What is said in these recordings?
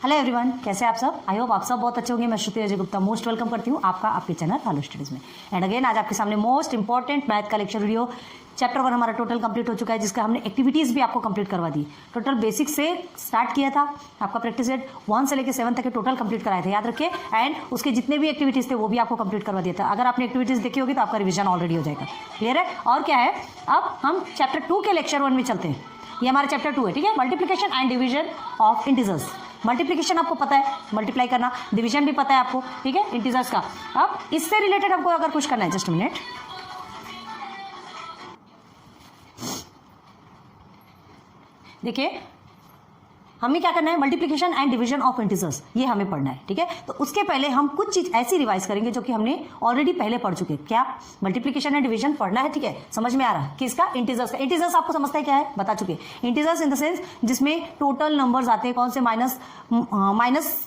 Hello everyone, कैसे आप सब? आई होप आप सब बहुत अच्छे होंगे। मैं श्रुति अजय गुप्ता मोस्ट वेलकम करती हूँ आपका आपके चैनल हेलो स्टडीज में। एंड अगेन आज आपके सामने मोस्ट इंपॉर्टेंट मैथ का लेक्चर वीडियो चैप्टर 1 हमारा टोटल कंप्लीट हो चुका है, जिसका हमने एक्टिविटीज भी आपको कंप्लीट करवा दी। टोटल बेसिक से स्टार्ट किया था, आपका प्रैक्टिस सेट 1 से लेकर 7 तक के टोटल कंप्लीट कराए थे, याद रखिए। एंड उसके जितने भी एक्टिविटीज थे वो भी आपको कंप्लीट करवा दिया था। अगर आपने एक्टिविटीज देखी होगी तो आपका रिविजन ऑलरेडी हो जाएगा। क्लियर है? और क्या है, अब हम चैप्टर 2 के लेक्चर 1 में चलते हैं। ये हमारा चैप्टर 2 है, ठीक है। Multiplication and division of integers. Multiplication आपको पता है, मल्टीप्लाई करना, डिवीजन भी पता है आपको, ठीक है, इंटीजर्स का। अब इससे रिलेटेड आपको अगर कुछ करना है, जस्ट मिनट, देखिए हमें क्या करना है, multiplication and division of integers, ये हमें पढ़ना है, ठीक है। तो उसके पहले हम कुछ चीज ऐसी रिवाइज करेंगे जो कि हमने ऑलरेडी पहले पढ़ चुके हैं। क्या? मल्टीप्लिकेशन एंड डिवीजन पढ़ना है, ठीक है। समझ में आ रहा है किसका? इंटीजर्स का। इंटीजर्स आपको समझता है क्या है, बता चुके। इंटीजर्स इन द सेंस जिसमें टोटल नंबर्स आते हैं, कौन से? माइनस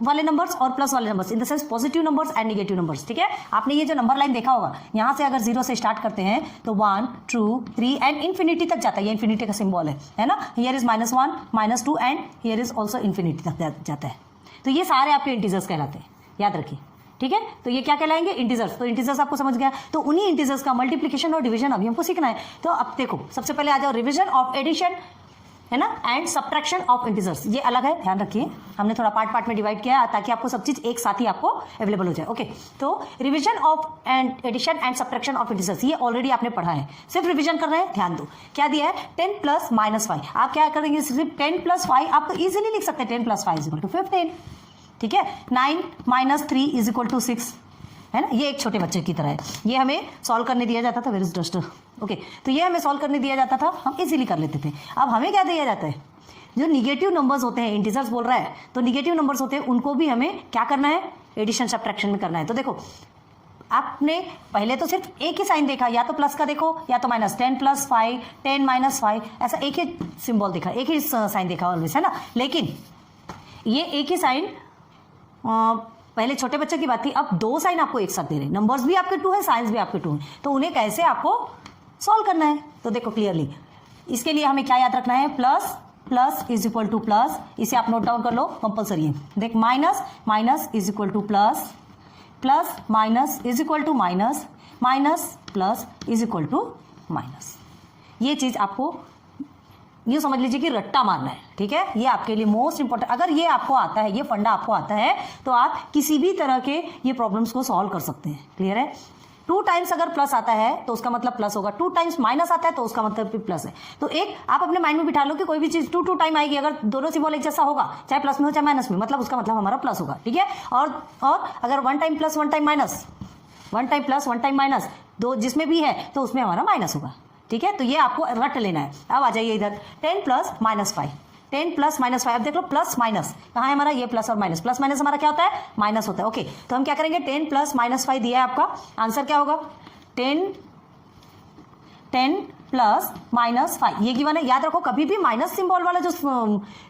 वाले नंबर्स और प्लस वाले numbers, in the sense positive numbers and negative numbers, ठीक है। आपने ये जो नंबर लाइन देखा होगा, यहाँ से अगर 0 से स्टार्ट करते हैं तो 1 2 3 एंड इन्फिनिटी तक जाता है। ये इन्फिनिटी का सिंबल है ना। Here is -1 -2 and here is also infinity तक जाता है। तो ये सारे आपके इंटीजर्स कहलाते हैं, याद रखिए, ठीक है। तो ये क्या कहलाएंगे? इंटीजर्स। तो इंटीजर्स आपको समझ गया। तो उन्हीं इंटीजर्स का मल्टीप्लिकेशन और डिवीजन अभी हमको सीखना है। तो अब देखो, सबसे पहले आ जाओ, रिविजन ऑफ एडिशन है ना, एंड सब्ट्रैक्शन ऑफ इंटीजर्स। ये अलग है, ध्यान रखिए। हमने थोड़ा पार्ट पार्ट में डिवाइड किया है ताकि आपको सब चीज एक साथ ही आपको अवेलेबल हो जाए। ओके, तो revision of and addition and subtraction of integers, ये ऑलरेडी आपने पढ़ा है, सिर्फ रिवीजन कर रहे हैं। ध्यान दो, क्या दिया है? 10 + -5। आप क्या करेंगे? सिर्फ 10 + 5 आप तो इजीली लिख सकते हैं। 10 + 5 = 15, ठीक है। 9 - 3 = 6, है ना। ये एक छोटे बच्चे की तरह है। ये हमें सॉल्व करने दिया जाता था, वेयर इज डस्टर। ओके, तो ये हमें सॉल्व करने दिया जाता था, हम इजीली कर लेते थे। अब हमें क्या दिया जाता है? जो निगेटिव नंबर्स होते हैं, इंटीजर्स बोल रहा है, तो निगेटिव नंबर्स होते हैं, उनको भी हमें क्या करना है? एडिशन सब्ट्रैक्शन में करना है। तो देखो, आपने पहले तो सिर्फ एक ही साइन देखा, या तो प्लस का देखो या तो माइनस। 10 + 5 10 - 5 ऐसा एक ही सिंबल देखा, एक ही साइन देखा ऑलवेज, है ना। लेकिन ये एक ही साइन पहले छोटे बच्चे की बात थी, अब 2 साइन आपको एक साथ दे रहे हैं। नंबर्स भी आपके 2 है, साइंस भी आपके 2 है, तो उन्हें कैसे आपको सॉल्व करना है? तो देखो क्लियरली, इसके लिए हमें क्या याद रखना है? Plus plus is equal to plus. इसे आप नोट डाउन कर लो, कंपल्सरी है। देख, minus minus is equal to plus, plus minus is equal to minus, minus plus is equal to minus. ये चीज आपको यूँ समझ लीजिए कि रट्टा मारना है, ठीक है। ये आपके लिए मोस्ट इंपॉर्टेंट। अगर ये आपको आता है, ये फंडा आपको आता है, तो आप किसी भी तरह के ये प्रॉब्लम्स को सॉल्व कर सकते हैं। क्लियर है? 2 टाइम्स अगर प्लस आता है तो उसका मतलब प्लस होगा, 2 टाइम्स माइनस आता है तो उसका मतलब भी प्लस है। तो एक आप अपने माइंड में बिठा लो कि कोई भी चीज 2 टाइम आएगी, अगर दोनों सिंबल एक जैसा होगा, चाहे प्लस में हो चाहे माइनस में, मतलब उसका मतलब हमारा प्लस होगा, ठीक है। और अगर 1 time plus 1 time minus, 1 time plus 1 time minus, दो जिसमें भी है तो उसमें हमारा माइनस होगा, ठीक है। तो ये आपको रट लेना है। अब आ जाइए इधर, 10 + -5, 10 + -5। अब देख लो, प्लस माइनस कहाँ है हमारा? ये प्लस और माइनस, प्लस माइनस हमारा क्या होता है? माइनस होता है। ओके, तो हम क्या करेंगे? 10 + -5 दिया है आपका, आंसर क्या होगा? 10 + -5, ये गिवन है। याद रखो, कभी भी माइनस सिंबल वाला जो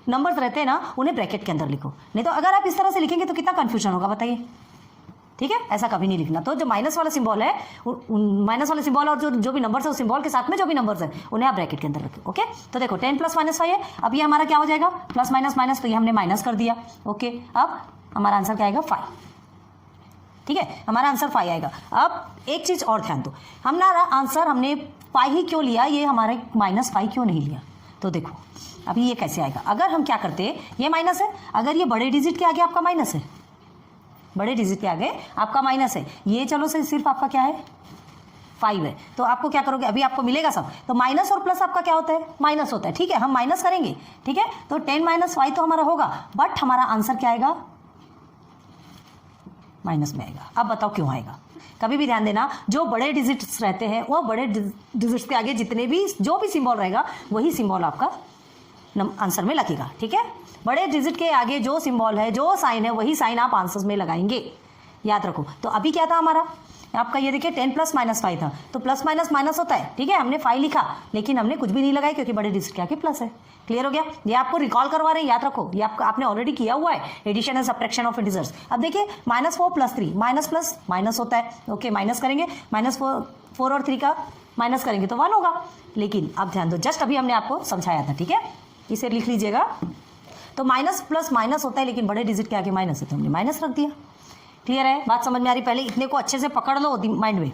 नंबर्स रहते हैं ना, उन्हें ब्रैकेट के अंदर लिखो, नहीं तो अगर आप इस तरह से लिखेंगे तो कितना कंफ्यूजन होगा, बताइए, ठीक है। ऐसा कभी नहीं लिखना। तो जो माइनस वाला सिंबल है, माइनस वाले सिंबल और जो भी नंबर्स है, उस सिंबल के साथ में जो भी नंबर्स है उन्हें आप ब्रैकेट के अंदर रखें। ओके, तो देखो 10 + -5 है। अब ये हमारा क्या हो जाएगा? प्लस माइनस माइनस, तो ये हमने माइनस कर दिया। ओके, अब हमारा आंसर क्या आएगा? 5, ठीक है। हमारा आंसर 5 आएगा। अब एक चीज और ध्यान दो, हमारा आंसर हमने 5 ही क्यों लिया, ये हमारे -5 क्यों नहीं लिया? तो देखो अभी ये कैसे आएगा। अगर हम क्या करते, ये माइनस है, अगर ये बड़े डिजिट के आगे आपका माइनस है, बड़े डिजिट के आगे आपका माइनस है, ये चलो से सिर्फ आपका क्या है? 5 है। तो आपको क्या करोगे? अभी आपको मिलेगा सब, तो माइनस और प्लस आपका क्या होता है? माइनस होता है, ठीक है। हम माइनस करेंगे, ठीक है। तो 10 - 5 तो हमारा होगा, बट हमारा आंसर क्या आएगा? माइनस में आएगा। अब बताओ क्यों आएगा? कभी भी ध्यान देना, जो बड़े डिजिट्स रहते हैं, वो बड़े डिजिट्स के आगे जितने भी जो भी सिंबल रहेगा, वही सिंबल आपका आंसर में लगेगा, ठीक है। बड़े डिजिट के आगे जो सिंबल है, जो साइन है, वही साइन आप आंसर में लगाएंगे, याद रखो। तो अभी क्या था हमारा? आपका ये देखिए 10 + -5 था, तो प्लस माइनस माइनस होता है, ठीक है। हमने 5 लिखा, लेकिन हमने कुछ भी नहीं लगाया क्योंकि बड़े डिजिट के आगे प्लस है। क्लियर हो गया? ये आपको रिकॉल करवा रहे हैं, याद रखो। ये आपने ऑलरेडी किया हुआ है, addition and subtraction of integers. अब देखिए -4 + 3, माइनस प्लस माइनस होता है। ओके, माइनस करेंगे, -4 और 3 का माइनस करेंगे तो 1 होगा। लेकिन अब ध्यान दो, जस्ट अभी हमने आपको समझाया था, ठीक है। इसे लिख लीजिएगा, तो माइनस प्लस माइनस होता है, लेकिन बड़े डिजिट के आगे माइनस है तो हमने माइनस रख दिया। क्लियर है, बात समझ में आ रही? पहले इतने को अच्छे से पकड़ लो माइंड में,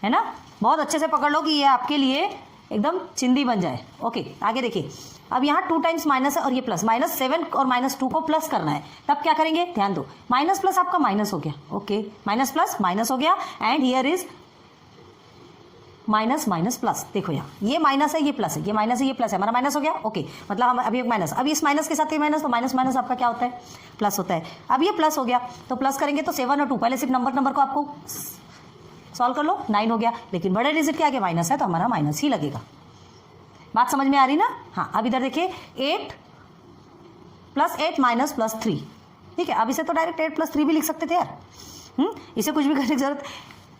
है ना, बहुत अच्छे से पकड़ लो कि ये आपके लिए एकदम चिंदी बन जाए। ओके, आगे देखिए, अब यहाँ 2 टाइम्स माइनस है और ये प्लस, -7 और -2 को प्लस करना है, तब क्या करेंगे, ध्यान दो, माइनस प्लस आपका माइनस हो गया। ओके, माइनस प्लस माइनस हो गया and here is minus minus plus. देखो यहाँ ये माइनस है, ये प्लस है, ये माइनस है, ये प्लस है, हमारा माइनस हो गया। ओके, मतलब हम अभी एक माइनस, अब इस माइनस के साथ ये माइनस, तो माइनस माइनस आपका क्या होता है, प्लस होता है। अब ये प्लस हो गया तो प्लस करेंगे तो 7 और 2, पहले सिर्फ नंबर को आपको सॉल्व कर लो, 9 हो गया, लेकिन बड़े डिजिट के आगे माइनस है तो हमारा माइनस ही लगेगा। बात समझ में आ रही ना? हाँ, अब इधर देखिए 8 + 8 - +3, ठीक है। अब इसे तो डायरेक्ट 8 + 3 भी लिख सकते थे यार, इसे कुछ भी करने की जरूरत,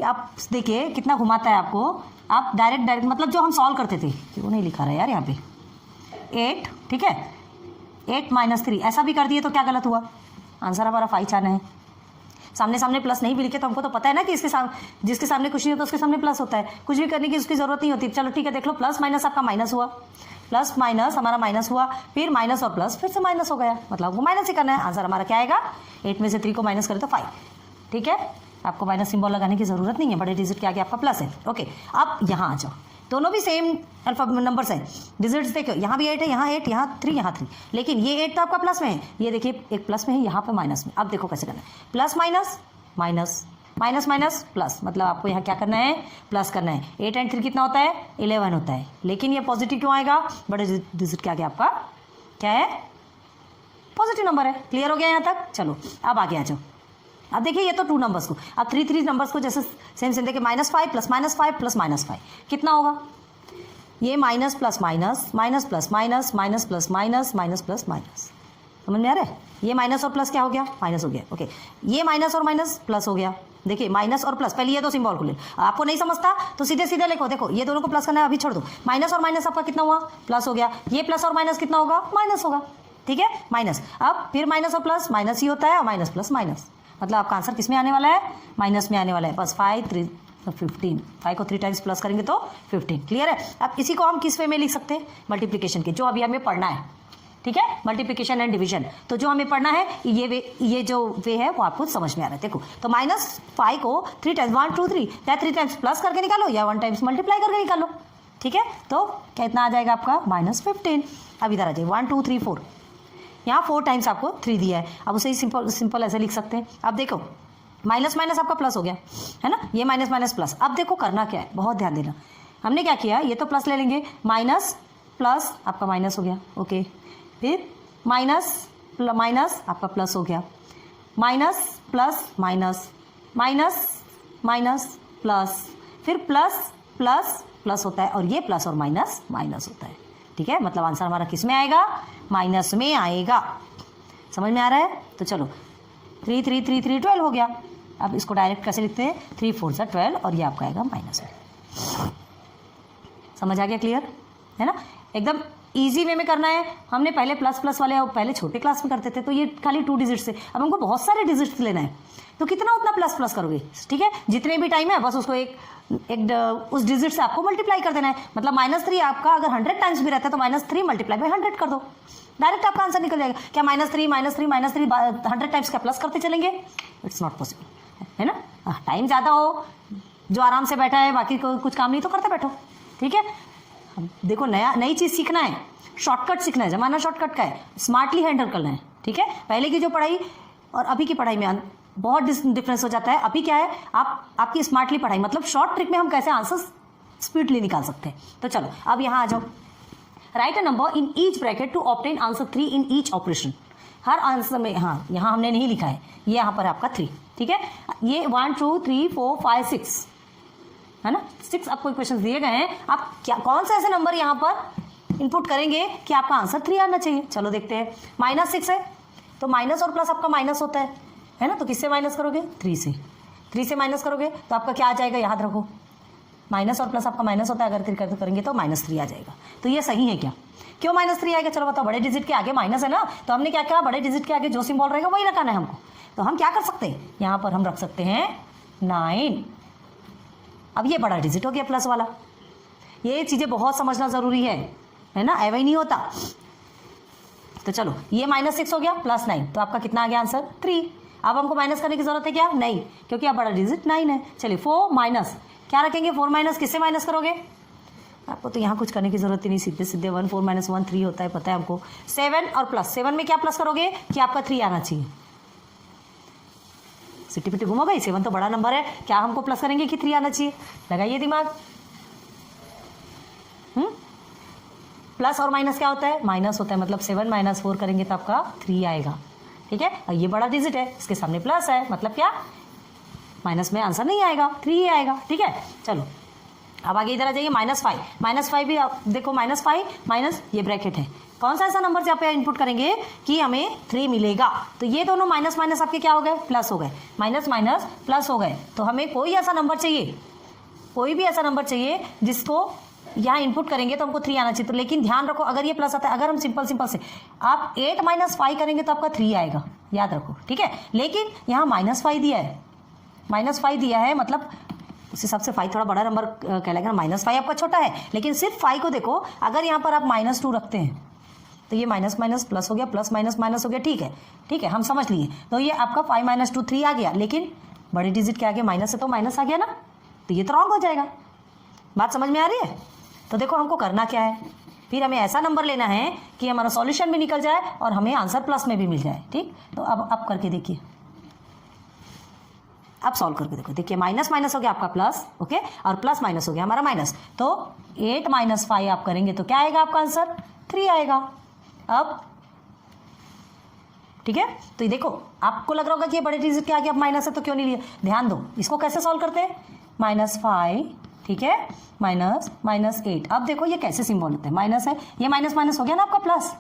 आप देखिए कितना घुमाता है आपको। आप डायरेक्ट मतलब जो हम सॉल्व करते थे, क्यों नहीं लिखा रहा है यार यहाँ पे, 8, ठीक है, 8 - 3 ऐसा भी कर दिए तो क्या गलत हुआ, आंसर हमारा 5 आना है। सामने प्लस नहीं भी लिखे तो हमको तो पता है ना कि जिसके सामने कुछ नहीं होता उसके सामने प्लस होता है, कुछ भी करने की उसकी जरूरत नहीं होती। चलो ठीक है, देख लो, प्लस माइनस आपका माइनस हुआ, प्लस माइनस हमारा माइनस हुआ, फिर माइनस और प्लस फिर से माइनस हो गया, मतलब हमको माइनस ही करना है। आंसर हमारा क्या आएगा, 8 में से 3 को माइनस करें तो 5, ठीक है। आपको माइनस सिंबल लगाने की जरूरत नहीं है, बड़े डिजिट के आगे आपका प्लस है। ओके, अब यहाँ आ जाओ, दोनों भी सेम अल्फाबेट नंबर्स हैं, डिजिट्स देखो, यहाँ भी 8 है, यहाँ 8, यहाँ 3, यहाँ 3, लेकिन ये 8 तो आपका प्लस में है, ये देखिए एक प्लस में है, यहाँ पे माइनस में। अब देखो कैसे करना है, plus minus minus minus minus plus, मतलब आपको यहाँ क्या करना है, प्लस करना है। 8 और 3 कितना होता है, 11 होता है, लेकिन ये पॉजिटिव क्यों आएगा, बड़े डिजिट के आगे आपका क्या है, पॉजिटिव नंबर है। क्लियर हो गया यहाँ तक? चलो अब आगे आ जाओ। अब देखिए ये तो 2 नंबर्स को, अब 3 नंबर्स को जैसे सेम देखिए, -5 + -5 + -5 कितना होगा, ये minus plus minus minus plus minus minus plus minus minus plus minus, समझ में आ रहा है? ये माइनस और प्लस क्या हो गया, माइनस हो गया। ओके, ये माइनस और माइनस प्लस हो गया। देखिए माइनस और प्लस, पहले ये तो सिंबल को ले, आपको नहीं समझता तो सीधे सीधे लिखो, देखो ये दोनों को प्लस करना है, अभी छोड़ दो, माइनस और माइनस आपका कितना हुआ, प्लस हो गया, ये प्लस और माइनस कितना होगा, माइनस होगा, ठीक है, माइनस। अब फिर माइनस और प्लस माइनस ही होता है, और माइनस प्लस माइनस, मतलब आपका आंसर किस में आने वाला है, माइनस में आने वाला है। बस 5 3 15, 5 को 3 टाइम्स प्लस करेंगे तो 15। क्लियर है? अब इसी को हम किस वे में लिख सकते हैं, मल्टीप्लिकेशन के, जो अभी हमें पढ़ना है, ठीक है, मल्टीप्लिकेशन एंड डिवीजन। तो जो हमें पढ़ना है ये जो वे है वो आपको समझ में आ रहा है। देखो, तो -5 को 3 टाइम्स 1 2 3 या 3 टाइम्स प्लस करके निकालो या 1 टाइम्स मल्टीप्लाई करके निकालो, ठीक है। तो कितना आ जाएगा आपका, -15। अब इधर आ जाए 1 2 3 4, यहाँ 4 टाइम्स आपको 3 दिया है, अब उसे ही सिंपल ऐसे लिख सकते हैं। अब देखो माइनस माइनस आपका प्लस हो गया, है ना, ये माइनस माइनस प्लस। अब देखो करना क्या है, बहुत ध्यान देना, हमने क्या किया, ये तो प्लस ले लेंगे, माइनस प्लस आपका माइनस हो गया, ओके, फिर माइनस माइनस आपका प्लस हो गया, minus plus minus minus minus plus, फिर प्लस प्लस प्लस होता है, और ये प्लस और माइनस माइनस होता है, ठीक है। मतलब आंसर हमारा किस में आएगा, माइनस में आएगा। समझ में आ रहा है? तो चलो 3 3 3 3 12 हो गया। अब इसको डायरेक्ट कैसे लिखते हैं, 3 4 सा 12, और ये आपका आएगा माइनस है। समझ आ गया? क्लियर है ना? एकदम इजी वे में करना है। हमने पहले प्लस प्लस वाले पहले छोटे क्लास में करते थे, तो ये खाली 2 डिजिट से, अब हमको बहुत सारे डिजिट्स लेना है, तो कितना उतना प्लस प्लस करोगे, ठीक है। जितने भी टाइम है बस उसको एक उस डिजिट से आपको मल्टीप्लाई कर देना है। मतलब -3 आपका अगर 100 टाइम्स भी रहता है तो -3 × 100 कर दो, डायरेक्ट आपका आंसर निकल जाएगा। क्या -3 100 टाइम्स का प्लस करते चलेंगे, इट्स नॉट पॉसिबल, है ना। टाइम ज़्यादा हो, जो आराम से बैठा है, बाकी कुछ काम नहीं तो करते बैठो, ठीक है। देखो नई चीज़ सीखना है, शॉर्टकट सीखना है, जमाना शॉर्टकट का है, स्मार्टली हैंडल करना है, ठीक है। पहले की जो पढ़ाई और अभी की पढ़ाई में बहुत डिफरेंस हो जाता है। अभी क्या है, आपकी स्मार्टली पढ़ाई, मतलब शॉर्ट ट्रिक में हम कैसे आंसर स्पीडली निकाल सकते हैं। तो चलो अब यहाँ आ जाओ, write a number in each bracket to obtain answer 3 in each operation. हर आंसर में, हाँ यहाँ हमने नहीं लिखा है, ये यहाँ पर आपका 3, ठीक है। ये 1 2 3 4 5 6 है ना, 6 आपको क्वेश्चन दिए गए हैं। आप क्या कौन से ऐसे नंबर यहाँ पर इनपुट करेंगे कि आपका आंसर 3 आना चाहिए। चलो देखते हैं। -6 है तो माइनस और प्लस आपका माइनस होता है ना, तो किससे माइनस करोगे, 3 से। 3 से माइनस करोगे तो आपका क्या आ जाएगा, याद रखो, माइनस और प्लस आपका माइनस होता है, अगर 3 करेंगे तो -3 आ जाएगा। तो ये सही है क्या, क्यों -3 आएगा, चलो बताओ। बड़े डिजिट के आगे माइनस है ना, तो हमने क्या कहा, बड़े डिजिट के आगे जो सिंबल रहेगा वही लगाना है हमको। तो हम क्या कर सकते हैं, यहाँ पर हम रख सकते हैं 9। अब ये बड़ा डिजिट हो गया प्लस वाला। ये चीज़ें बहुत समझना ज़रूरी है ना, ऐसा ही नहीं होता। तो चलो ये -6 हो गया, +9, तो आपका कितना आ गया आंसर 3। अब हमको माइनस करने की जरूरत है क्या? नहीं, क्योंकि अब बड़ा डिजिट 9 है। चलिए 4 माइनस क्या रखेंगे? 4 माइनस किससे माइनस करोगे? आपको तो यहाँ कुछ करने की जरूरत ही नहीं, सीधे सीधे 1 4 - 1 3 होता है, पता है हमको। 7 और प्लस 7 में क्या प्लस करोगे कि आपका 3 आना चाहिए। सिटी पिटी घूमो गई, 7 तो बड़ा नंबर है, क्या हमको प्लस करेंगे कि 3 आना चाहिए? लगाइए दिमाग। प्लस और माइनस क्या होता है? माइनस होता है, मतलब 7 - 4 करेंगे तो आपका 3 आएगा। ठीक है, और ये बड़ा डिजिट है, इसके सामने प्लस है, मतलब क्या माइनस में आंसर नहीं आएगा, 3 ही आएगा। ठीक है, चलो अब आगे इधर आ जाइए। -5 -5 भी आप देखो, -5 माइनस ये ब्रैकेट है, कौन सा ऐसा नंबर जहाँ पे इनपुट करेंगे कि हमें 3 मिलेगा? तो ये दोनों माइनस माइनस आपके क्या हो गए? प्लस हो गए, माइनस माइनस प्लस हो गए। तो हमें कोई ऐसा नंबर चाहिए, कोई भी ऐसा नंबर चाहिए जिसको यहाँ इनपुट करेंगे तो हमको 3 आना चाहिए। तो लेकिन ध्यान रखो, अगर ये प्लस आता है, अगर हम सिंपल से आप 8 - 5 करेंगे तो आपका 3 आएगा, याद रखो। ठीक है, लेकिन यहाँ -5 दिया है, -5 दिया है, मतलब उस हिसाब से 5 थोड़ा बड़ा नंबर कहलाएगा ना। -5 आपका छोटा है, लेकिन सिर्फ 5 को देखो, अगर यहाँ पर आप -2 रखते हैं तो ये माइनस माइनस प्लस हो गया, प्लस माइनस माइनस हो गया। ठीक है, ठीक है, हम समझ लिए। तो ये आपका 5 - 2 3 आ गया, लेकिन बड़े डिजिट के आगे माइनस है तो माइनस आ गया ना, तो ये तो रॉन्ग हो जाएगा। बात समझ में आ रही है? तो देखो हमको करना क्या है, फिर हमें ऐसा नंबर लेना है कि हमारा सॉल्यूशन भी निकल जाए और हमें आंसर प्लस में भी मिल जाए। ठीक, तो अब करके देखिए, अब सॉल्व करके देखो। देखिए माइनस माइनस हो गया आपका प्लस, ओके, और प्लस माइनस हो गया हमारा माइनस। तो 8 - 5 आप करेंगे तो क्या आएगा आपका आंसर? 3 आएगा। अब ठीक है, तो ये देखो आपको लग रहा होगा कि ये बड़े डिजिट के आगे अब माइनस है तो क्यों नहीं लिया। ध्यान दो, इसको कैसे सॉल्व करते हैं? -5, ठीक है, -8। अब देखो ये कैसे सिंबल होता है, माइनस है, ये माइनस माइनस हो गया ना आपका प्लस,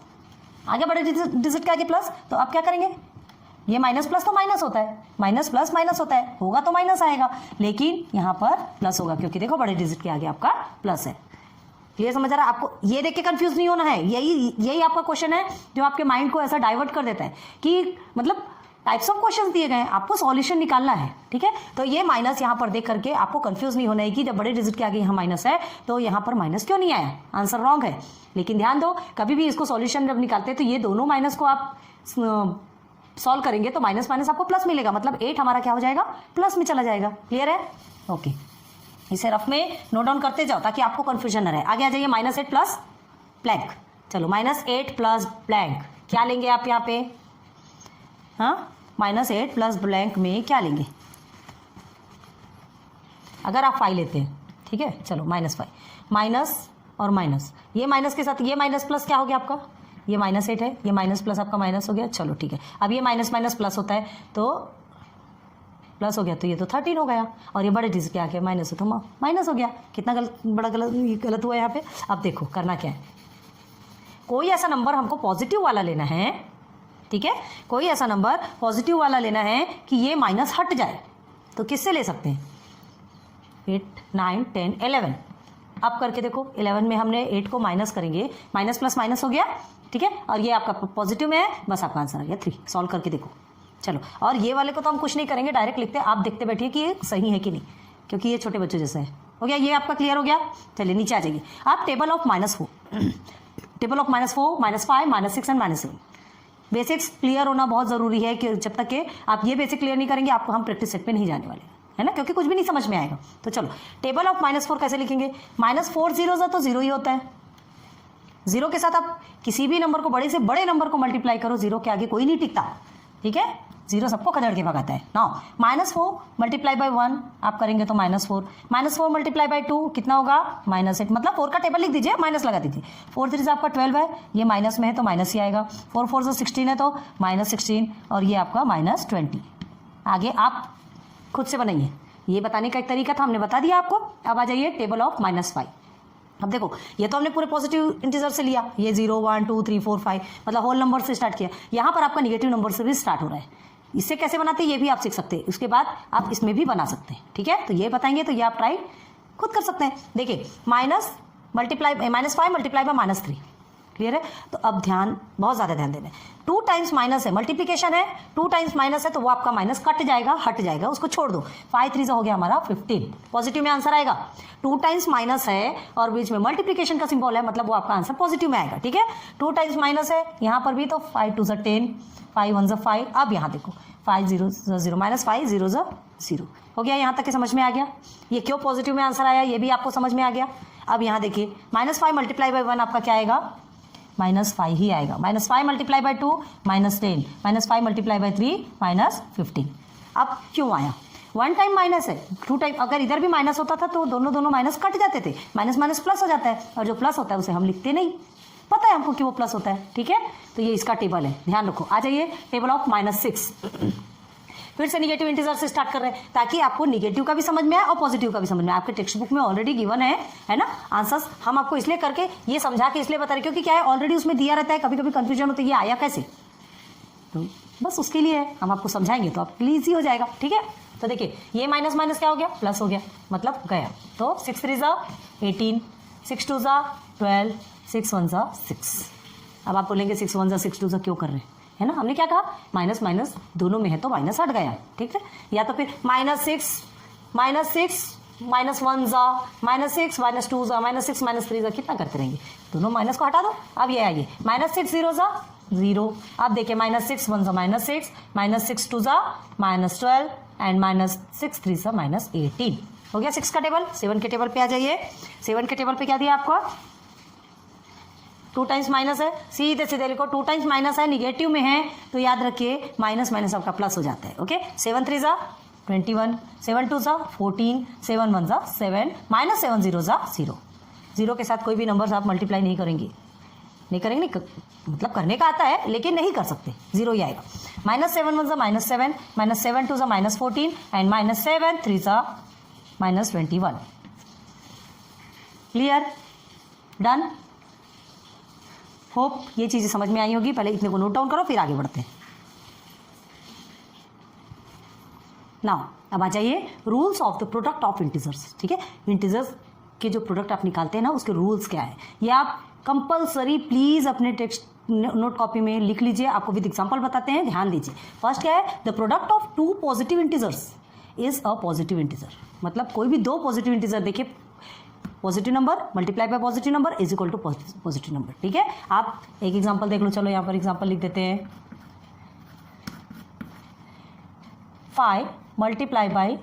आगे बड़े डिजिट के आगे प्लस, तो अब क्या करेंगे? ये माइनस प्लस तो माइनस होता है, माइनस प्लस माइनस होता है, होगा तो माइनस आएगा, लेकिन यहाँ पर प्लस होगा क्योंकि देखो बड़े डिजिट के आगे आपका प्लस है। क्लियर समझ आ रहा है आपको? ये देख के कंफ्यूज नहीं होना है, यही आपका क्वेश्चन है जो आपके माइंड को ऐसा डाइवर्ट कर देता है कि मतलब टाइप्स ऑफ क्वेश्चंस दिए गए हैं, आपको सॉल्यूशन निकालना है। ठीक है, तो ये माइनस यहाँ पर देख करके आपको कंफ्यूज नहीं होना है कि जब बड़े डिजिट के आगे यहाँ माइनस है तो यहाँ पर माइनस क्यों नहीं आया, आंसर रॉन्ग है। लेकिन ध्यान दो, कभी भी इसको सॉल्यूशन जब निकालते हैं तो ये दोनों माइनस को आप सॉल्व करेंगे तो माइनस माइनस आपको प्लस मिलेगा, मतलब 8 हमारा क्या हो जाएगा? प्लस में चला जाएगा। क्लियर है? ओके, इसे रफ में नोट डाउन करते जाओ ताकि आपको कंफ्यूजन न रहे। आगे आ जाइए, -8 प्लस ब्लैंक। चलो -8 प्लस ब्लैंक क्या लेंगे आप यहाँ पे? हाँ, -8 प्लस ब्लैंक में क्या लेंगे? अगर आप 5 लेते हैं, ठीक है, चलो -5, माइनस और माइनस, ये माइनस के साथ ये माइनस प्लस क्या हो गया आपका? ये -8 है, ये माइनस प्लस आपका माइनस हो गया। चलो ठीक है, अब ये माइनस माइनस प्लस होता है तो प्लस हो गया, तो ये तो 13 हो गया, और ये बड़े डिजिट के आगे माइनस है तो माइनस हो गया। कितना गलत हुआ यहाँ पे। अब देखो करना क्या है, कोई ऐसा नंबर हमको पॉजिटिव वाला लेना है। ठीक है, कोई ऐसा नंबर पॉजिटिव वाला लेना है कि ये माइनस हट जाए। तो किससे ले सकते हैं? 8 9 10 11। अब करके देखो, 11 में हमने 8 को माइनस करेंगे, माइनस प्लस माइनस हो गया। ठीक है, और ये आपका पॉजिटिव में है, बस आपका आंसर आ गया 3। सॉल्व करके देखो। चलो, और ये वाले को तो हम कुछ नहीं करेंगे, डायरेक्ट लिखते हैं, आप देखते बैठिए कि ये सही है कि नहीं, क्योंकि ये छोटे बच्चों जैसा है। हो गया, ये आपका क्लियर हो गया। चलिए नीचे आ जाइए आप, table of -4, table of -4, -5, -6 and -7। Basics clear होना बहुत जरूरी है कि जब तक कि आप ये बेसिक क्लियर नहीं करेंगे आपको हम प्रैक्टिस सेट पे नहीं जाने वाले, है ना, क्योंकि कुछ भी नहीं समझ में आएगा। तो चलो, टेबल ऑफ -4 कैसे लिखेंगे? -4 जीरोस है तो 0 ही होता है। 0 के साथ आप किसी भी नंबर को, बड़े से बड़े नंबर को मल्टीप्लाई करो, 0 के आगे कोई नहीं टिकता। ठीक है, 0 सबको खदेड़ के भगाता है। नाउ -4 मल्टीप्लाई बाय 1 आप करेंगे तो -4, -4 मल्टीप्लाई बाय 2 कितना होगा? -8। मतलब 4 का टेबल लिख दीजिए, माइनस लगा दीजिए। 4 3 से आपका 12 है, ये माइनस में है तो माइनस ही आएगा। 4 4 से 16 है तो -16, और ये आपका -20। आगे आप खुद से बनाइए, ये बताने का एक तरीका था, हमने बता दिया आपको। अब आ जाइए टेबल ऑफ -5। अब देखो, ये तो हमने पूरे पॉजिटिव इंटीजर से लिया, ये 0 1 2 3 4 5 मतलब होल नंबर से स्टार्ट किया। यहाँ पर आपका निगेटिव नंबर से भी स्टार्ट हो रहा है। इससे कैसे बनाते हैं ये भी आप सीख सकते हैं, उसके बाद आप इसमें भी बना सकते हैं। ठीक है, तो ये बताएंगे तो ये आप ट्राई खुद कर सकते हैं। देखिए, -5 मल्टीप्लाई बाय -3, क्लियर है? तो अब ध्यान, बहुत ज़्यादा ध्यान देना है। 2 टाइम्स माइनस है, मल्टीप्लिकेशन है, 2 टाइम्स माइनस है तो वो आपका माइनस कट जाएगा, हट जाएगा, उसको छोड़ दो। 5 3 हो गया हमारा 15, पॉजिटिव में आंसर आएगा। 2 टाइम्स माइनस है और बीच में मल्टीप्लिकेशन का सिंबल है, मतलब वो आपका आंसर पॉजिटिव में आएगा। ठीक है, 2 टाइम्स माइनस है यहाँ पर भी, तो 5 2 10, 5 1 5। अब यहाँ देखो 5 0 0 माइनस 5 0 0 हो गया। यहाँ तक के समझ में आ गया? ये क्यों पॉजिटिव में आंसर आया ये भी आपको समझ में आ गया। अब यहाँ देखिए -5 मल्टीप्लाई बाई 1 आपका क्या आएगा? -5 ही आएगा। -5 मल्टीप्लाई बाई 2 -10, -5 मल्टीप्लाई बाई 3 -15। अब क्यों आया? 1 टाइम माइनस है, 2 टाइम, अगर इधर भी माइनस होता था तो दोनों माइनस कट जाते थे, माइनस माइनस प्लस हो जाता है, और जो प्लस होता है उसे हम लिखते नहीं, पता है हमको कि वो प्लस होता है। ठीक है, तो ये इसका टेबल है, ध्यान रखो। आ जाइए टेबल ऑफ -6। फिर से निगेटिव इंटीजर से स्टार्ट कर रहे हैं ताकि आपको निगेटिव का भी समझ में आए और पॉजिटिव का भी समझ में आए। आपके टेक्स्ट बुक में ऑलरेडी गिवन है ना आंसर्स। हम आपको इसलिए करके ये समझा के इसलिए बता रहे क्योंकि क्या है, ऑलरेडी उसमें दिया रहता है, कभी कभी कंफ्यूजन होता है ये आया कैसे, तो बस उसके लिए हम आपको समझाएंगे तो आपके लिए ईजी हो जाएगा। ठीक है, तो देखिए ये माइनस माइनस क्या हो गया? प्लस हो गया, मतलब गया। तो 6 3 18, 6 2 12, 6 1 6। अब आप बोलेंगे 6 1 6 2 क्यों कर रहे हैं, है ना? हमने क्या कहा, माइनस माइनस दोनों में है तो माइनस हट गया। ठीक है, या तो फिर -6 -1 -6 -2 -6 -3 कितना करते रहेंगे, दोनों माइनस को हटा दो। अब ये आइए -6 0 0। अब देखिए -6 1 -6, -6 2 -12 एंड -6 3 -18 हो गया 6 का टेबल। 7 के टेबल पे आ जाइए। 7 के टेबल पे क्या दिया आपको? 2 टाइम्स माइनस है, सीधे सीधे लिखो। 2 टाइम्स माइनस है, निगेटिव में है तो याद रखिए माइनस माइनस आपका प्लस हो जाता है। ओके, 7 3 21, 7 2 14, 7 1 7, -7 0 0। 0 के साथ कोई भी नंबर्स आप मल्टीप्लाई नहीं करेंगे, मतलब करने का आता है लेकिन नहीं कर सकते, 0 ही आएगा। -7 1 -7, -7 2 -14 एंड -7 3 -21। क्लियर? डन? होप ये चीज़ें समझ में आई होगी। पहले इतने को नोट डाउन करो फिर आगे बढ़ते हैं। नाउ अब आ जाइए rules of the product of integers. ठीक है, इंटीजर्स के जो प्रोडक्ट आप निकालते हैं ना उसके रूल्स क्या है ये आप कंपलसरी प्लीज अपने टेक्स्ट नोट कॉपी में लिख लीजिए। आपको विद एग्जांपल बताते हैं, ध्यान दीजिए। फर्स्ट क्या है, the product of 2 positive integers is a positive integer. मतलब कोई भी 2 पॉजिटिव इंटीजर, देखिए positive number multiply by positive number is equal to positive number. ठीक है, आप एक एग्जांपल देख लो। चलो यहाँ पर एग्जांपल लिख देते हैं। 5 मल्टीप्लाई बाई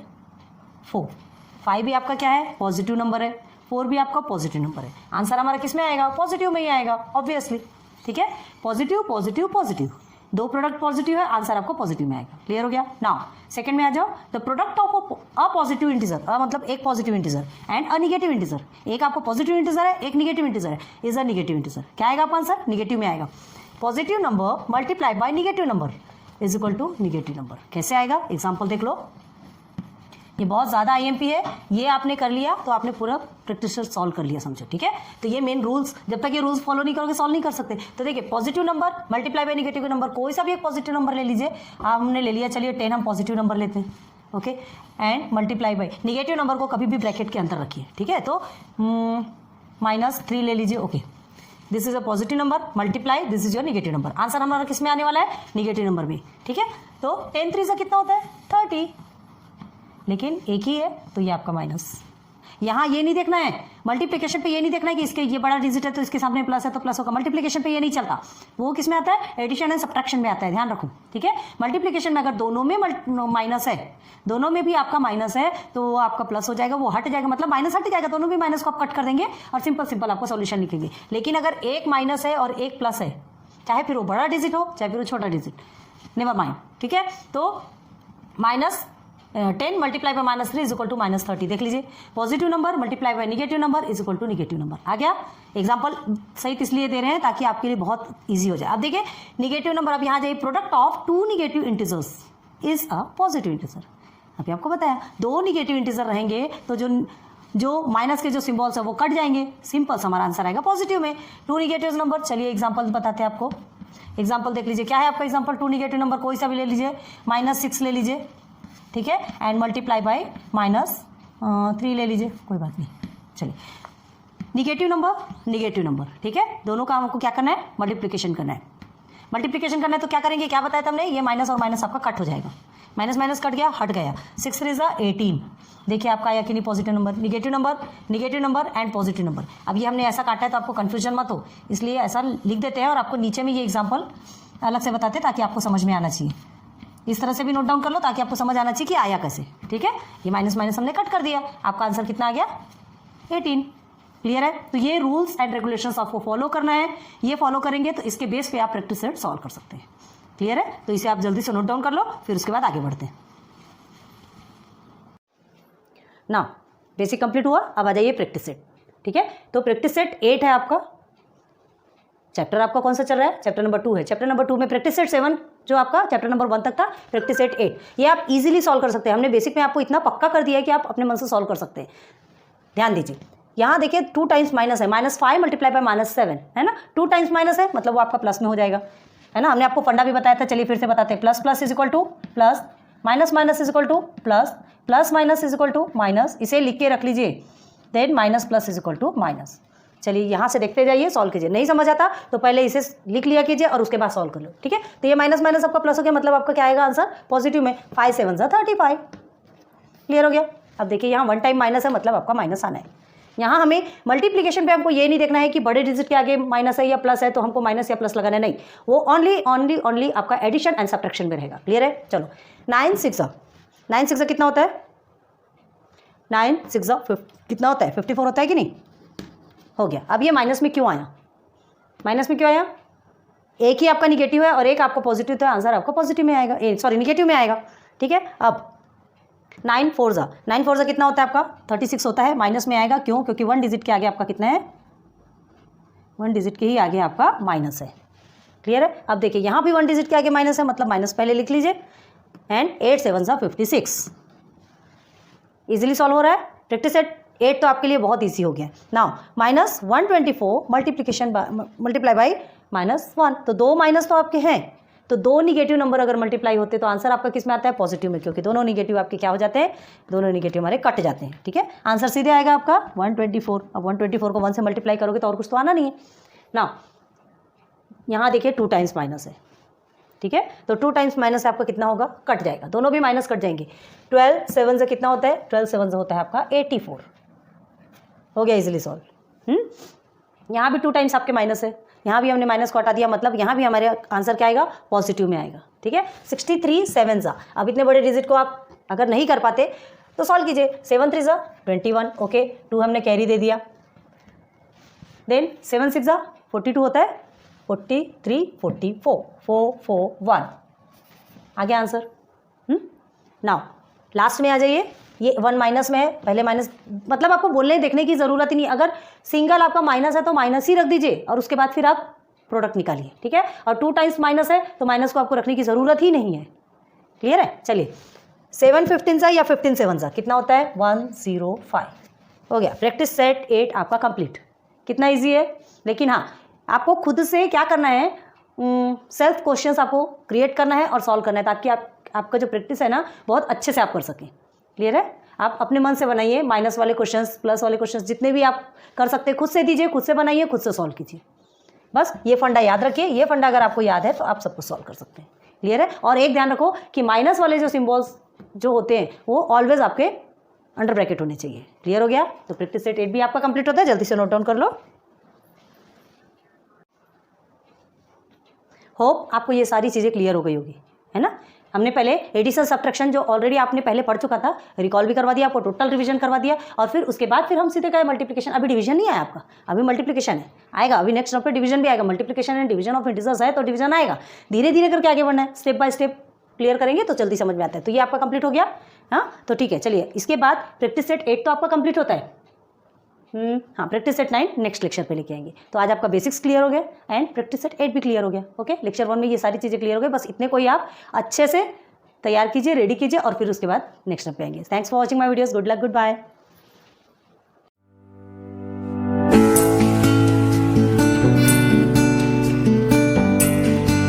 4। 5 भी आपका क्या है, पॉजिटिव नंबर है, 4 भी आपका पॉजिटिव नंबर है। आंसर हमारा किस में आएगा? पॉजिटिव में ही आएगा ऑब्वियसली। ठीक है, positive positive positive, 2 product positive है, आंसर आपको पॉजिटिव में आएगा। क्लियर हो गया? नाउ सेकंड में आ जाओ। The product of a positive integer, मतलब एक positive integer and a negative integer. एक आपको पॉजिटिव इंटीजर है, एक निगेटिव इंटीजर है, इज अ निगेटिव इंटीजर। क्या आएगा आपका आंसर? निगेटिव में आएगा। Positive number multiply by negative number is equal to negative number. कैसे आएगा? एग्जाम्पल देख लो। ये बहुत ज़्यादा IMP है, ये आपने कर लिया तो आपने पूरा प्रैक्टिस सॉल्व कर लिया, समझो। ठीक है, तो ये मेन रूल्स, जब तक ये रूल्स फॉलो नहीं करोगे सॉल्व नहीं कर सकते। तो देखिए positive number multiply by negative number, कोई सा भी एक पॉजिटिव नंबर ले लीजिए। हमने ले लिया, चलिए 10 हम पॉजिटिव नंबर लेते हैं। Okay, and multiply by negative number को कभी भी ब्रैकेट के अंदर रखिए। ठीक है, तो -3 ले लीजिए। Okay, this is a positive number multiply this is your negative number. Answer हमारा किस में आने वाला है? निगेटिव नंबर में। ठीक है, तो 10 3 कितना होता है? 30, लेकिन एक ही है तो ये आपका माइनस। यहाँ ये नहीं देखना है, मल्टीप्लिकेशन पे ये नहीं देखना है कि इसके ये बड़ा डिजिट है तो इसके सामने प्लस है तो प्लस होगा। मल्टीप्लिकेशन पे ये नहीं चलता, वो किस में आता है? एडिशन एंड सब्ट्रैक्शन में आता है, ध्यान रखो। ठीक है, मल्टीप्लिकेशन में अगर दोनों में माइनस है, दोनों में भी आपका माइनस है तो वो आपका प्लस हो जाएगा, वो हट जाएगा, मतलब माइनस हट जाएगा, दोनों भी माइनस को आप कट कर देंगे और सिंपल आपको सोल्यूशन लिखेंगे। लेकिन अगर एक माइनस है और एक प्लस है, चाहे फिर वो बड़ा डिजिट हो चाहे फिर वो छोटा डिजिट, नेवर माइंड। ठीक है, तो -10 multiply by -3 is equal to -30। देख लीजिए, positive number multiply by negative number is equal to negative number. आ गया? एग्जांपल सहित इसलिए दे रहे हैं ताकि आपके लिए बहुत इजी हो जाए। अब देखिए निगेटिव नंबर, अब यहाँ जाइए, product of 2 negative integers is a positive integer. अभी आपको बताया 2 निगेटिव इंटीजर रहेंगे तो जो माइनस के जो सिंबल्स है वो कट जाएंगे, सिंपल हमारा आंसर आएगा पॉजिटिव में। 2 निगेटिव नंबर, चलिए एग्जाम्पल बताते हैं आपको। एग्जाम्पल देख लीजिए, क्या है आपका एग्जाम्पल? 2 निगेटिव नंबर कोई सा भी ले लीजिए, -6 ले लीजिए। ठीक है, एंड मल्टीप्लाई बाय -3 ले लीजिए, कोई बात नहीं। चलिए निगेटिव नंबर, ठीक है, दोनों का हमको क्या करना है, मल्टीप्लिकेशन करना है। मल्टीप्लिकेशन करना है तो क्या करेंगे, क्या बताया था हमने, ये माइनस और माइनस आपका कट हो जाएगा, माइनस माइनस कट गया, हट गया, 6 3 18। देखिए आपका आया कि नहीं positive number, negative number and positive number. अब ये हमने ऐसा काटा है तो आपको कन्फ्यूजन मत हो, इसलिए ऐसा लिख देते हैं और आपको नीचे में ये एग्जाम्पल अलग से बताते हैं ताकि आपको समझ में आना चाहिए। इस तरह से भी नोट डाउन कर लो ताकि आपको समझ आना चाहिए कि आया कैसे, ठीक है। ये माइनस माइनस हमने कट कर दिया, आपका आंसर कितना आ गया, 18। क्लियर है। तो ये रूल्स एंड रेगुलेशंस आपको फॉलो करना है, ये फॉलो करेंगे तो इसके बेस पे आप प्रैक्टिस सेट सॉल्व कर सकते हैं। क्लियर है, तो इसे आप जल्दी से नोट डाउन कर लो, फिर उसके बाद आगे बढ़ते हैं ना। बेसिक कंप्लीट हुआ, अब आ जाइए प्रैक्टिस सेट, ठीक है। तो प्रैक्टिस सेट 8 है आपका, चैप्टर आपका कौन सा चल रहा है, चैप्टर नंबर 2 है। चैप्टर नंबर 2 में प्रैक्टिस सेट 7 जो आपका चैप्टर नंबर 1 तक था, प्रैक्टिस सेट 8 ये आप इजीली सॉल्व कर सकते हैं। हमने बेसिक में आपको इतना पक्का कर दिया है कि आप अपने मन से सॉल्व कर सकते हैं। ध्यान दीजिए, यहाँ देखिए 2 टाइम्स माइनस है, -5 मल्टीप्लाई बाय -7 है ना, 2 टाइम्स माइनस है मतलब वो आपका प्लस में हो जाएगा, है ना। हमने आपको फंडा भी बताया था, चलिए फिर से बताते हैं। Plus plus is equal to plus, minus minus is equal to plus, plus minus is equal to minus, इसे लिख के रख लीजिए। Then minus plus is equal to minus. चलिए यहाँ से देखते जाइए, सॉल्व कीजिए। नहीं समझ आता तो पहले इसे लिख लिया कीजिए और उसके बाद सॉल्व कर लो, ठीक है। तो ये माइनस माइनस आपका प्लस हो गया, मतलब आपका क्या आएगा आंसर पॉजिटिव में, 5 7 35। क्लियर हो गया। अब देखिए यहाँ 1 टाइम माइनस है, मतलब आपका माइनस आना है। यहाँ हमें मल्टीप्लिकेशन पे हमको ये नहीं देखना है कि बड़े डिजिट के आगे माइनस है या प्लस है तो हमको माइनस या प्लस लगाना है, नहीं, वो ओनली आपका एडिशन एंड सब्ट्रैक्शन में रहेगा। क्लियर है। चलो 9 6 कितना होता है, 9 6 कितना होता है, 54 होता है कि नहीं, हो गया। अब ये माइनस में क्यों आया, एक ही आपका निगेटिव है और एक आपका पॉजिटिव, तो आंसर आपका पॉजिटिव में आएगा, निगेटिव में आएगा, ठीक है। अब 9 4 कितना होता है आपका, 36 होता है, माइनस में आएगा, क्यों, क्योंकि 1 डिजिट के आगे आपका कितना है, 1 डिजिट के ही आगे आपका माइनस है। क्लियर है। अब देखिए यहाँ भी 1 डिजिट के आगे माइनस है, मतलब माइनस पहले लिख लीजिए। एंड 8 7 56 इजीली सॉल्व हो रहा है। प्रैक्टिस सेट 8 तो आपके लिए बहुत ईजी हो गया। नाउ -124 मल्टीप्लाई बाई -1, तो 2 माइनस तो आपके हैं, तो 2 निगेटिव नंबर अगर मल्टीप्लाई होते तो आंसर आपका किस में आता है, पॉजिटिव में, क्योंकि दोनों निगेटिव आपके क्या हो जाते हैं, दोनों निगेटिव हमारे कट जाते हैं, ठीक है। आंसर सीधे आएगा आपका 124। अब 124 को 1 से मल्टीप्लाई करोगे तो और कुछ तो आना नहीं है ना। यहाँ देखिए 2 टाइम्स माइनस है, ठीक है, तो 2 टाइम्स माइनस आपका कितना होगा, कट जाएगा, दोनों भी माइनस कट जाएंगे। 12 7 से कितना होता है, 12 7 से होता है आपका 84। हो गया इजीली सॉल्व। यहाँ भी 2 टाइम्स आपके माइनस है, यहाँ भी हमने माइनस को हटा दिया, मतलब यहाँ भी हमारे आंसर क्या आएगा, पॉजिटिव में आएगा, ठीक है। 63 7 सा, अब इतने बड़े डिजिट को आप अगर नहीं कर पाते तो सॉल्व कीजिए। 7 3 21, ओके, 2 हमने कैरी दे दिया। देन 7 6 42 होता है, 43 44 4 4 1 आ गया आंसर। नाउ लास्ट में आ जाइए, ये 1 माइनस में है, पहले माइनस, मतलब आपको बोलने देखने की ज़रूरत ही नहीं, अगर सिंगल आपका माइनस है तो माइनस ही रख दीजिए और उसके बाद फिर आप प्रोडक्ट निकालिए, ठीक है। और 2 टाइम्स माइनस है तो माइनस को आपको रखने की ज़रूरत ही नहीं है। क्लियर है। चलिए 7 15 सा या 15 7 सा कितना होता है, 105। हो गया। प्रैक्टिस सेट 8 आपका कंप्लीट। कितना ईजी है, लेकिन हाँ आपको खुद से क्या करना है, सेल्फ क्वेश्चंस आपको क्रिएट करना है और सॉल्व करना है, ताकि आपका जो प्रैक्टिस है ना बहुत अच्छे से आप कर सकें। क्लियर है। आप अपने मन से बनाइए, माइनस वाले क्वेश्चंस, प्लस वाले क्वेश्चंस, जितने भी आप कर सकते हैं खुद से दीजिए, खुद से बनाइए, खुद से सॉल्व कीजिए। बस ये फंडा याद रखिए, ये फंडा अगर आपको याद है तो आप सब कुछ सॉल्व कर सकते हैं। क्लियर है। और एक ध्यान रखो कि माइनस वाले जो सिम्बॉल्स जो होते हैं वो ऑलवेज आपके अंडर ब्रैकेट होने चाहिए। क्लियर हो गया। तो प्रैक्टिस सेट 8 भी आपका कंप्लीट होता है, जल्दी से नोट डाउन कर लो। होप आपको ये सारी चीज़ें क्लियर हो गई होगी, है ना। हमने पहले एडिशन सब्ट्रैक्शन जो ऑलरेडी आपने पहले पढ़ चुका था, रिकॉल भी करवा दिया, आपको टोटल रिवीजन करवा दिया, और फिर उसके बाद फिर हम सीधे गए मल्टीप्लिकेशन। अभी डिवीजन नहीं आया आपका, अभी मल्टीप्लिकेशन है, आएगा अभी नेक्स्ट पे डिवीजन भी आएगा। Multiplication and division of integers है तो डिवीजन आएगा, धीरे धीरे करके आगे बढ़ना है, स्टेप बाय स्टेप क्लियर करेंगे तो जल्दी समझ में आता है। तो ये आपका कंप्लीट हो गया। हाँ तो ठीक है, चलिए इसके बाद प्रैक्टिस सेट 8 तो आपका कंप्लीट होता है। हाँ प्रैक्टिस सेट 9 नेक्स्ट लेक्चर पे लेके आएंगे। तो आज आपका बेसिक्स क्लियर हो गया एंड प्रैक्टिस सेट 8 भी क्लियर हो गया। ओके, लेक्चर 1 में ये सारी चीज़ें क्लियर हो गई, बस इतने को ही आप अच्छे से तैयार कीजिए, रेडी कीजिए और फिर उसके बाद नेक्स्ट पे आएंगे। Thanks for watching my videos. Good luck, good bye.